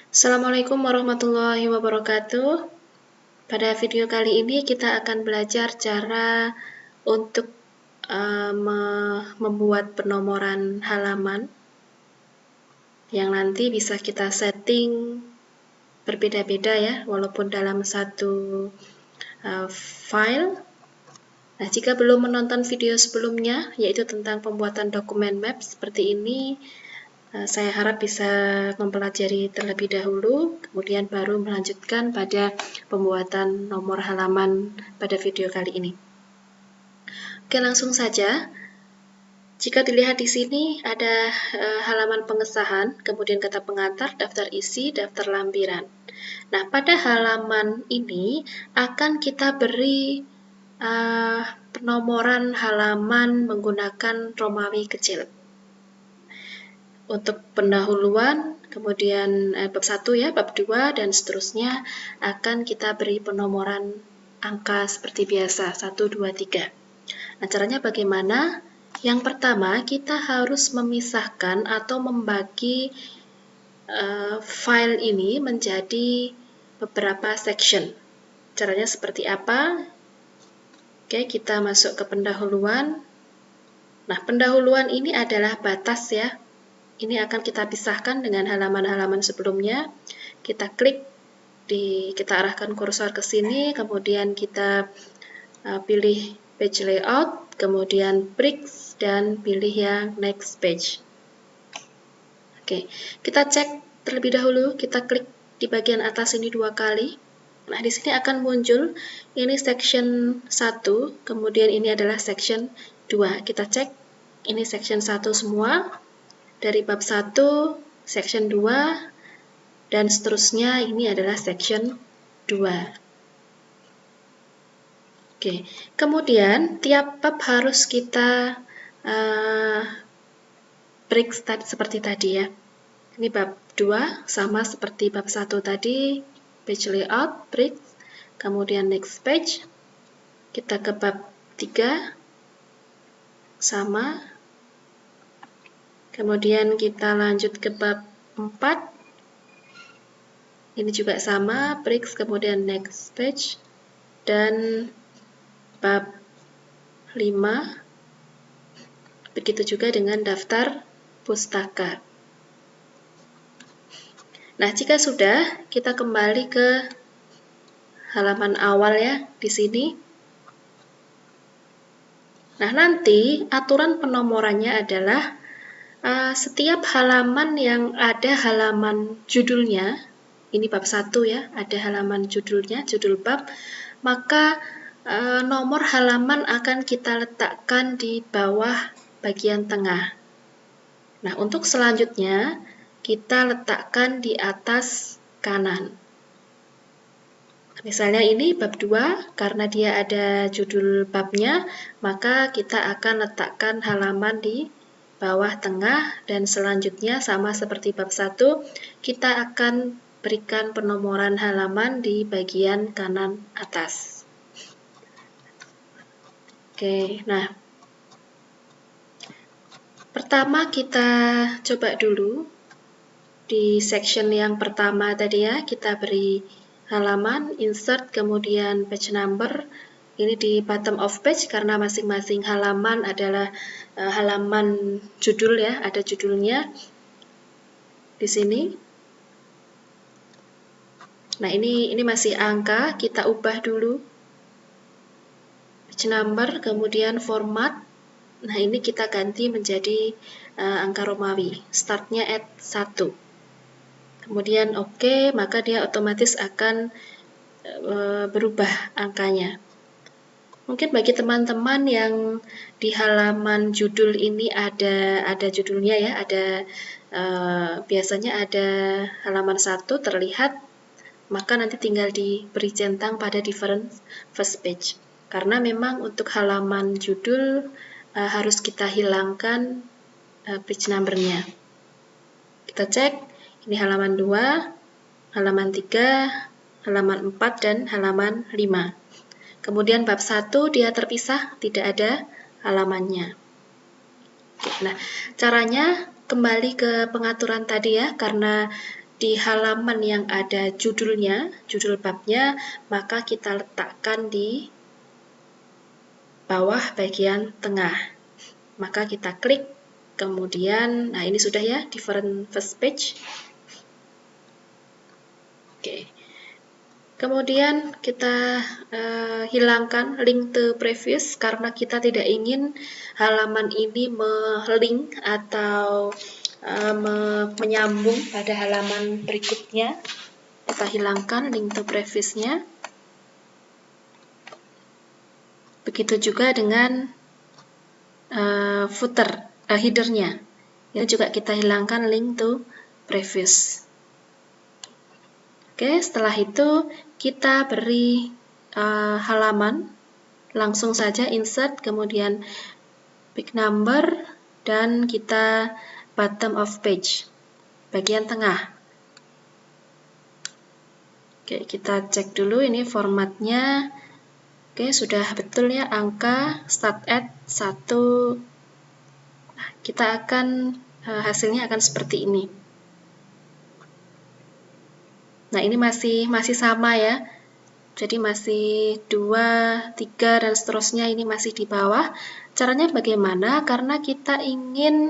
Assalamualaikum warahmatullahi wabarakatuh. Pada video kali ini kita akan belajar cara untuk membuat penomoran halaman yang nanti bisa kita setting berbeda-beda ya, walaupun dalam satu file. Nah, jika belum menonton video sebelumnya, yaitu tentang pembuatan dokumen map seperti ini, saya harap bisa mempelajari terlebih dahulu, kemudian baru melanjutkan pada pembuatan nomor halaman pada video kali ini. Oke, langsung saja. Jika dilihat di sini ada halaman pengesahan, kemudian kata pengantar, daftar isi, daftar lampiran. Nah, pada halaman ini akan kita beri penomoran halaman menggunakan Romawi kecil. Untuk pendahuluan, kemudian bab 1 ya, bab 2, dan seterusnya akan kita beri penomoran angka seperti biasa, 1, 2, 3. Nah, caranya bagaimana? Yang pertama, kita harus memisahkan atau membagi file ini menjadi beberapa section. Caranya seperti apa? Oke, kita masuk ke pendahuluan. Nah, pendahuluan ini adalah batas ya. Ini akan kita pisahkan dengan halaman-halaman sebelumnya. Kita klik, kita arahkan kursor ke sini, kemudian kita pilih page layout, kemudian bricks, dan pilih yang next page. Oke, kita cek terlebih dahulu, kita klik di bagian atas ini 2 kali. Nah, di sini akan muncul ini section 1, kemudian ini adalah section 2. Kita cek, ini section 1 semua. Dari bab 1, section 2, dan seterusnya ini adalah section 2. Oke, kemudian tiap bab harus kita break seperti tadi ya. Ini bab 2 sama seperti bab 1 tadi, page layout, break, kemudian next page. Kita ke bab 3, sama. Kemudian kita lanjut ke bab 4. Ini juga sama, breaks, kemudian next page. Dan bab 5. Begitu juga dengan daftar pustaka. Nah, jika sudah, kita kembali ke halaman awal ya, di sini. Nah, nanti aturan penomorannya adalah setiap halaman yang ada halaman judulnya, ini bab 1 ya, ada halaman judulnya, judul bab, maka nomor halaman akan kita letakkan di bawah bagian tengah. Nah, untuk selanjutnya, kita letakkan di atas kanan. Misalnya ini bab 2, karena dia ada judul babnya, maka kita akan letakkan halaman di bawah tengah, dan selanjutnya sama seperti bab 1, kita akan berikan penomoran halaman di bagian kanan atas. Oke, nah pertama kita coba dulu di section yang pertama tadi ya, kita beri halaman, insert, kemudian page number. Ini di bottom of page karena masing-masing halaman adalah halaman judul ya, ada judulnya di sini. Nah, ini masih angka, kita ubah dulu. Page number, kemudian format. Nah, ini kita ganti menjadi angka Romawi. Startnya at 1. Kemudian oke, maka dia otomatis akan berubah angkanya. Mungkin bagi teman-teman yang di halaman judul ini ada judulnya ya, biasanya ada halaman 1 terlihat, maka nanti tinggal diberi centang pada different first page. Karena memang untuk halaman judul harus kita hilangkan page number-nya. Kita cek, ini halaman 2, halaman 3, halaman 4, dan halaman 5. Kemudian bab 1 dia terpisah, tidak ada halamannya. Nah, caranya kembali ke pengaturan tadi ya, karena di halaman yang ada judulnya, judul babnya, maka kita letakkan di bawah bagian tengah. Maka kita klik, kemudian, nah ini sudah ya, different first page. Oke. Kemudian kita hilangkan link to previous karena kita tidak ingin halaman ini melink atau menyambung pada halaman berikutnya. Kita hilangkan link to previous-nya. Begitu juga dengan footer, header-nya. Ini juga kita hilangkan link to previous. Oke, setelah itu kita beri halaman, langsung saja insert, kemudian big number, dan kita bottom of page, bagian tengah. Oke, kita cek dulu ini formatnya. Oke, sudah betul ya, angka start at 1. Nah, kita akan hasilnya akan seperti ini. Nah, ini masih sama ya. Jadi masih 2, 3, dan seterusnya ini masih di bawah. Caranya bagaimana? Karena kita ingin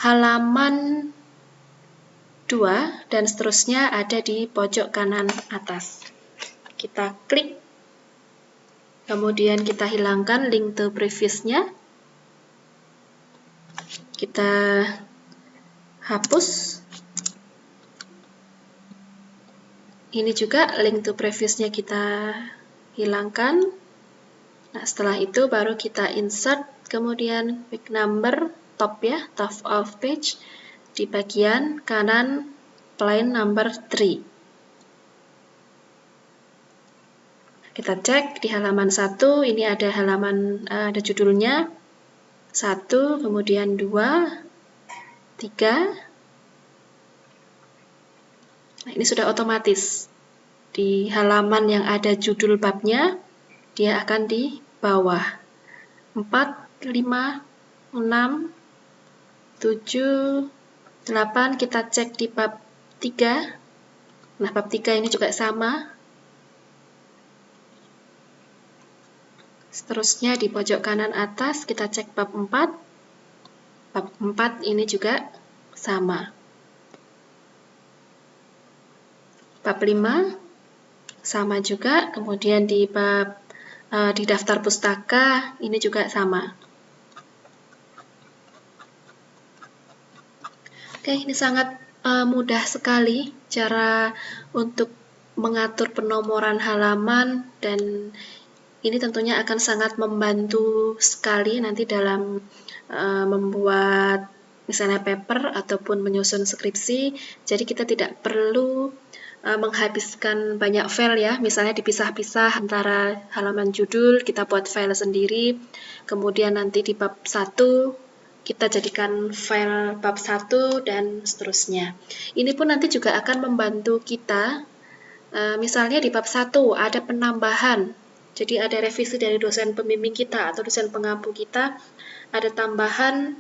halaman 2 dan seterusnya ada di pojok kanan atas. Kita klik, kemudian kita hilangkan link to previous-nya. Kita hapus. Ini juga link to previous-nya kita hilangkan. Nah, setelah itu baru kita insert, kemudian big number, top ya, top of page, di bagian kanan line number 3. Kita cek di halaman 1, ini ada halaman, ada judulnya 1, kemudian 2, 3. Nah, ini sudah otomatis. Di halaman yang ada judul babnya, dia akan di bawah. 4, 5, 6, 7, 8, kita cek di bab 3. Nah, bab 3 ini juga sama. Seterusnya di pojok kanan atas kita cek bab 4. Bab 4 ini juga sama. Bab 5 sama juga, kemudian di bab di daftar pustaka ini juga sama. Oke, ini sangat mudah sekali cara untuk mengatur penomoran halaman, dan ini tentunya akan sangat membantu sekali nanti dalam membuat misalnya paper ataupun menyusun skripsi. Jadi kita tidak perlu menghabiskan banyak file ya, misalnya dipisah-pisah antara halaman judul, kita buat file sendiri, kemudian nanti di bab 1 kita jadikan file bab 1 dan seterusnya. Ini pun nanti juga akan membantu kita, misalnya di bab 1 ada penambahan. Jadi ada revisi dari dosen pembimbing kita atau dosen pengampu kita, ada tambahan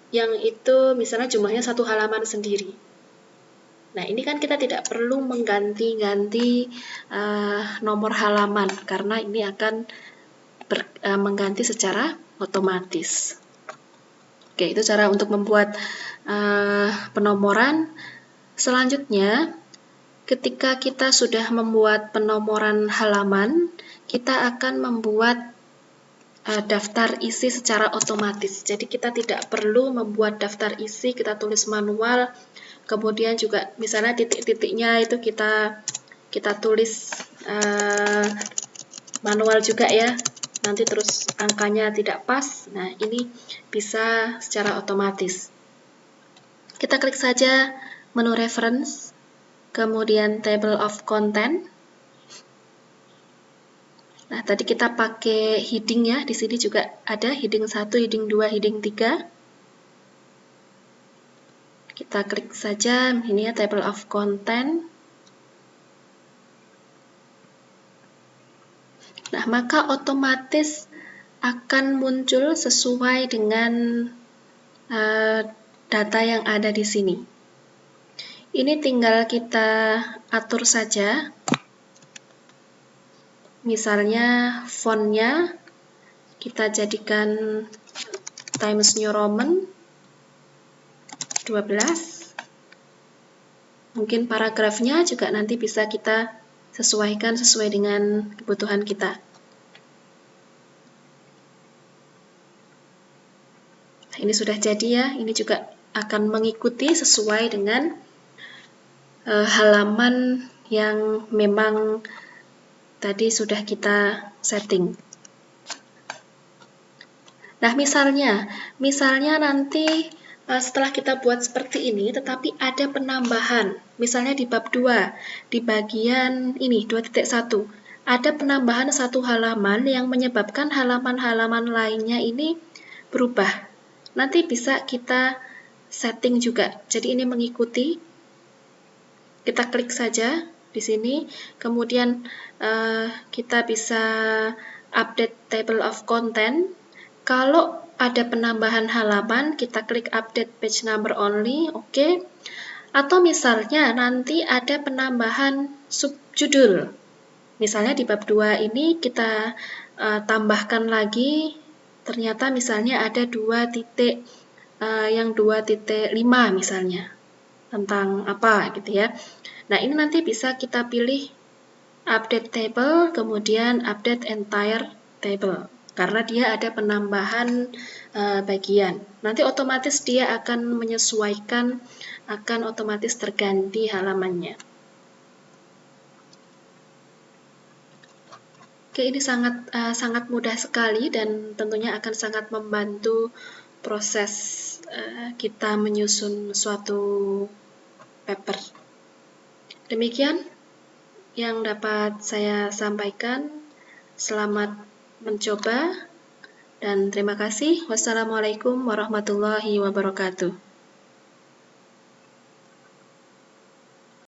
yang itu misalnya jumlahnya 1 halaman sendiri. Nah, ini kan kita tidak perlu mengganti-ganti nomor halaman, karena ini akan mengganti secara otomatis. Oke, itu cara untuk membuat penomoran. Selanjutnya, ketika kita sudah membuat penomoran halaman, kita akan membuat daftar isi secara otomatis. Jadi kita tidak perlu membuat daftar isi, kita tulis manual, kemudian juga misalnya titik-titiknya itu kita tulis manual juga ya, nanti terus angkanya tidak pas. Nah, ini bisa secara otomatis. Kita klik saja menu reference, kemudian table of content. Nah, tadi kita pakai heading ya, di sini juga ada heading 1, heading 2, heading 3. Kita klik saja ini ya, table of content. Nah, maka otomatis akan muncul sesuai dengan data yang ada di sini. Ini tinggal kita atur saja. Misalnya fontnya kita jadikan Times New Roman 12. Mungkin paragrafnya juga nanti bisa kita sesuaikan sesuai dengan kebutuhan kita. Nah, ini sudah jadi ya, ini juga akan mengikuti sesuai dengan halaman yang memang tadi sudah kita setting. Nah, misalnya nanti setelah kita buat seperti ini, tetapi ada penambahan. Misalnya di bab 2, di bagian ini, 2.1, ada penambahan satu halaman yang menyebabkan halaman-halaman lainnya ini berubah. Nanti bisa kita setting juga. Jadi ini mengikuti. Kita klik saja di sini, kemudian kita bisa update table of content. Kalau ada penambahan halaman, kita klik update page number only, oke. Atau misalnya nanti ada penambahan subjudul. Misalnya di bab 2 ini kita tambahkan lagi, ternyata misalnya ada 2.5 misalnya. Tentang apa gitu ya. Nah, ini nanti bisa kita pilih update table, kemudian update entire table. Karena dia ada penambahan bagian. Nanti otomatis dia akan menyesuaikan, akan otomatis terganti halamannya. Oke, ini sangat mudah sekali dan tentunya akan sangat membantu proses kita menyusun suatu paper. Demikian yang dapat saya sampaikan. Selamat mencoba dan terima kasih. Wassalamualaikum warahmatullahi wabarakatuh.